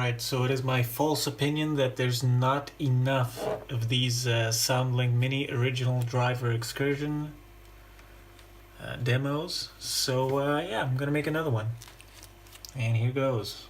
Alright, so it is my false opinion that there's not enough of these Soundlink Mini original driver excursion demos. So yeah, I'm gonna make another one. And here goes.